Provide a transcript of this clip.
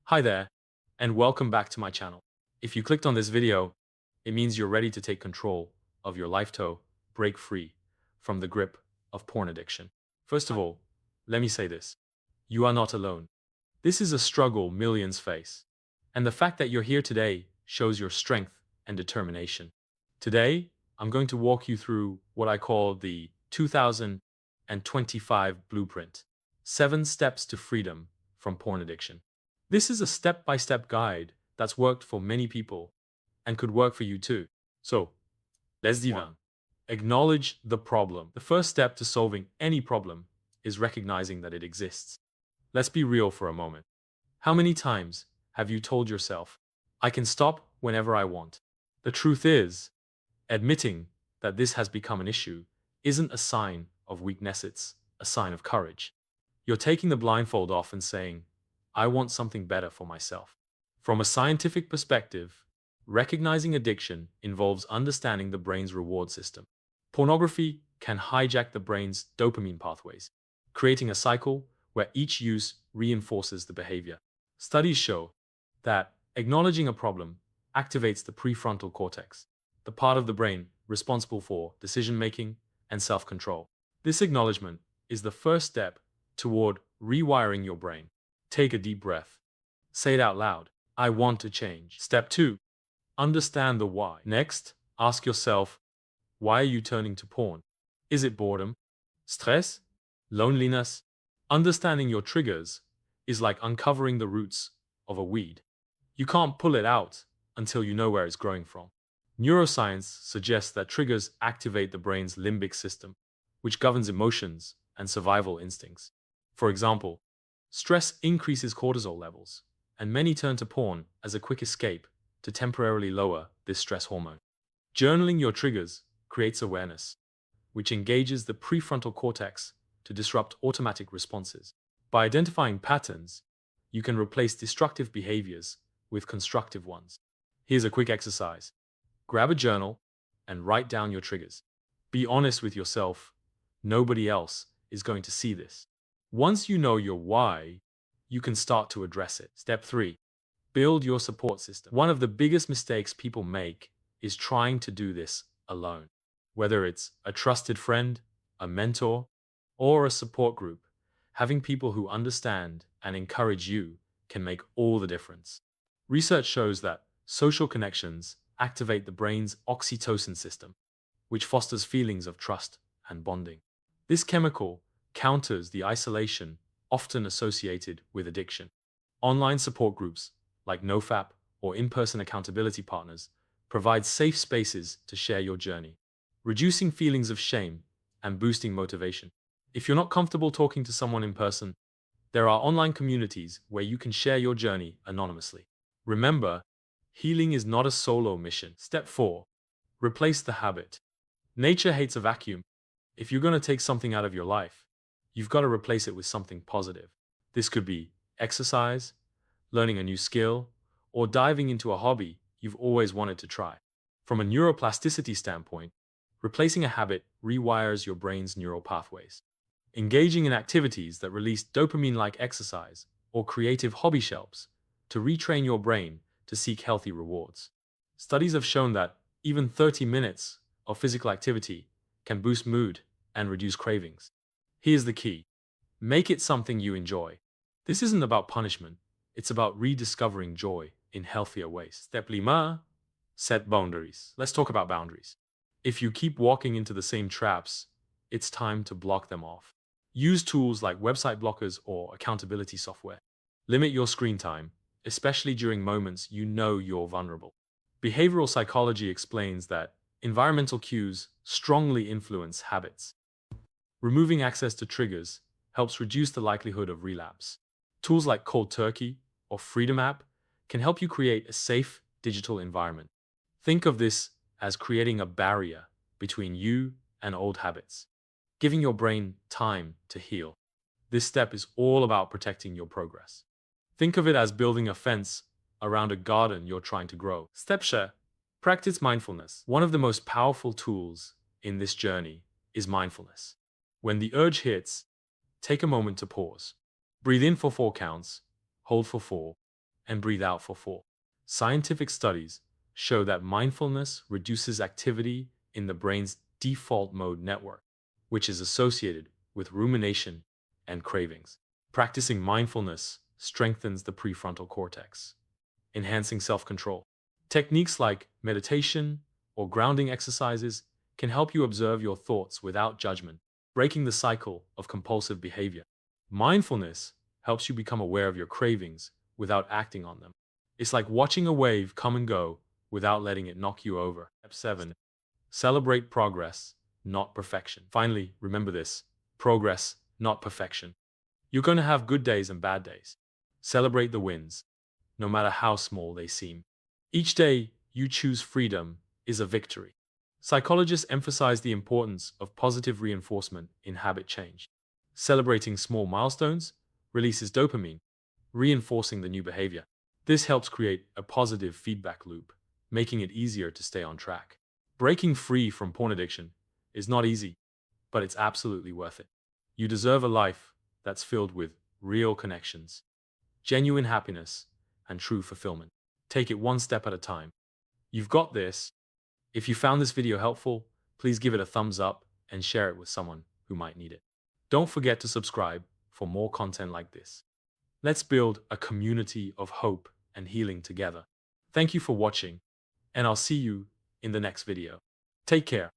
Hi there, and welcome back to my channel. If you clicked on this video, it means you're ready to take control of your life to break free from the grip of porn addiction. First of all, let me say this. You are not alone. This is a struggle millions face. And the fact that you're here today shows your strength and determination. Today, I'm going to walk you through what I call the 2025 Blueprint, 7 Steps to Freedom from Porn Addiction. This is a step-by-step guide that's worked for many people and could work for you too. So, let's dive in. Acknowledge the problem. The first step to solving any problem is recognizing that it exists. Let's be real for a moment. How many times have you told yourself, I can stop whenever I want? The truth is, admitting that this has become an issue isn't a sign of weakness, it's a sign of courage. You're taking the blindfold off and saying, I want something better for myself. From a scientific perspective, recognizing addiction involves understanding the brain's reward system. Pornography can hijack the brain's dopamine pathways, creating a cycle where each use reinforces the behavior. Studies show that acknowledging a problem activates the prefrontal cortex, the part of the brain responsible for decision-making and self-control. This acknowledgement is the first step toward rewiring your brain. Take a deep breath. Say it out loud. I want to change. Step 2. Understand the why. Next, ask yourself, why are you turning to porn? Is it boredom? Stress? Loneliness? Understanding your triggers is like uncovering the roots of a weed. You can't pull it out until you know where it's growing from. Neuroscience suggests that triggers activate the brain's limbic system, which governs emotions and survival instincts. For example, stress increases cortisol levels, and many turn to porn as a quick escape to temporarily lower this stress hormone. Journaling your triggers creates awareness, which engages the prefrontal cortex to disrupt automatic responses. By identifying patterns, you can replace destructive behaviors with constructive ones. Here's a quick exercise. Grab a journal and write down your triggers. Be honest with yourself. Nobody else is going to see this. Once you know your why, you can start to address it. Step 3. Build your support system. One of the biggest mistakes people make is trying to do this alone. Whether it's a trusted friend, a mentor, or a support group, having people who understand and encourage you can make all the difference. Research shows that social connections activate the brain's oxytocin system, which fosters feelings of trust and bonding. This chemical counters the isolation often associated with addiction. Online support groups like NoFap or in-person accountability partners provide safe spaces to share your journey, reducing feelings of shame and boosting motivation. If you're not comfortable talking to someone in person, there are online communities where you can share your journey anonymously. Remember, healing is not a solo mission. Step 4. Replace the habit. Nature hates a vacuum. If you're going to take something out of your life, you've got to replace it with something positive. This could be exercise, learning a new skill, or diving into a hobby you've always wanted to try. From a neuroplasticity standpoint, replacing a habit rewires your brain's neural pathways. Engaging in activities that release dopamine-like exercise or creative hobby shelves to retrain your brain to seek healthy rewards. Studies have shown that even 30 minutes of physical activity can boost mood and reduce cravings. Here's the key. Make it something you enjoy. This isn't about punishment. It's about rediscovering joy in healthier ways. Step 5. Set boundaries. Let's talk about boundaries. If you keep walking into the same traps, it's time to block them off. Use tools like website blockers or accountability software. Limit your screen time, especially during moments you know you're vulnerable. Behavioral psychology explains that environmental cues strongly influence habits. Removing access to triggers helps reduce the likelihood of relapse. Tools like Cold Turkey or Freedom app can help you create a safe digital environment. Think of this as creating a barrier between you and old habits, giving your brain time to heal. This step is all about protecting your progress. Think of it as building a fence around a garden you're trying to grow. Step 6. Practice mindfulness. One of the most powerful tools in this journey is mindfulness. When the urge hits, take a moment to pause. Breathe in for 4 counts, hold for 4, and breathe out for 4. Scientific studies show that mindfulness reduces activity in the brain's default mode network, which is associated with rumination and cravings. Practicing mindfulness strengthens the prefrontal cortex, enhancing self-control. Techniques like meditation or grounding exercises can help you observe your thoughts without judgment, breaking the cycle of compulsive behavior. Mindfulness helps you become aware of your cravings without acting on them. It's like watching a wave come and go without letting it knock you over. Step 7. Celebrate progress, not perfection. Finally, remember this: progress, not perfection. You're going to have good days and bad days. Celebrate the wins, no matter how small they seem. Each day you choose freedom is a victory. Psychologists emphasize the importance of positive reinforcement in habit change. Celebrating small milestones releases dopamine, reinforcing the new behavior. This helps create a positive feedback loop, making it easier to stay on track. Breaking free from porn addiction is not easy, but it's absolutely worth it. You deserve a life that's filled with real connections, genuine happiness, and true fulfillment. Take it one step at a time. You've got this. If you found this video helpful, please give it a thumbs up and share it with someone who might need it. Don't forget to subscribe for more content like this. Let's build a community of hope and healing together. Thank you for watching, and I'll see you in the next video. Take care.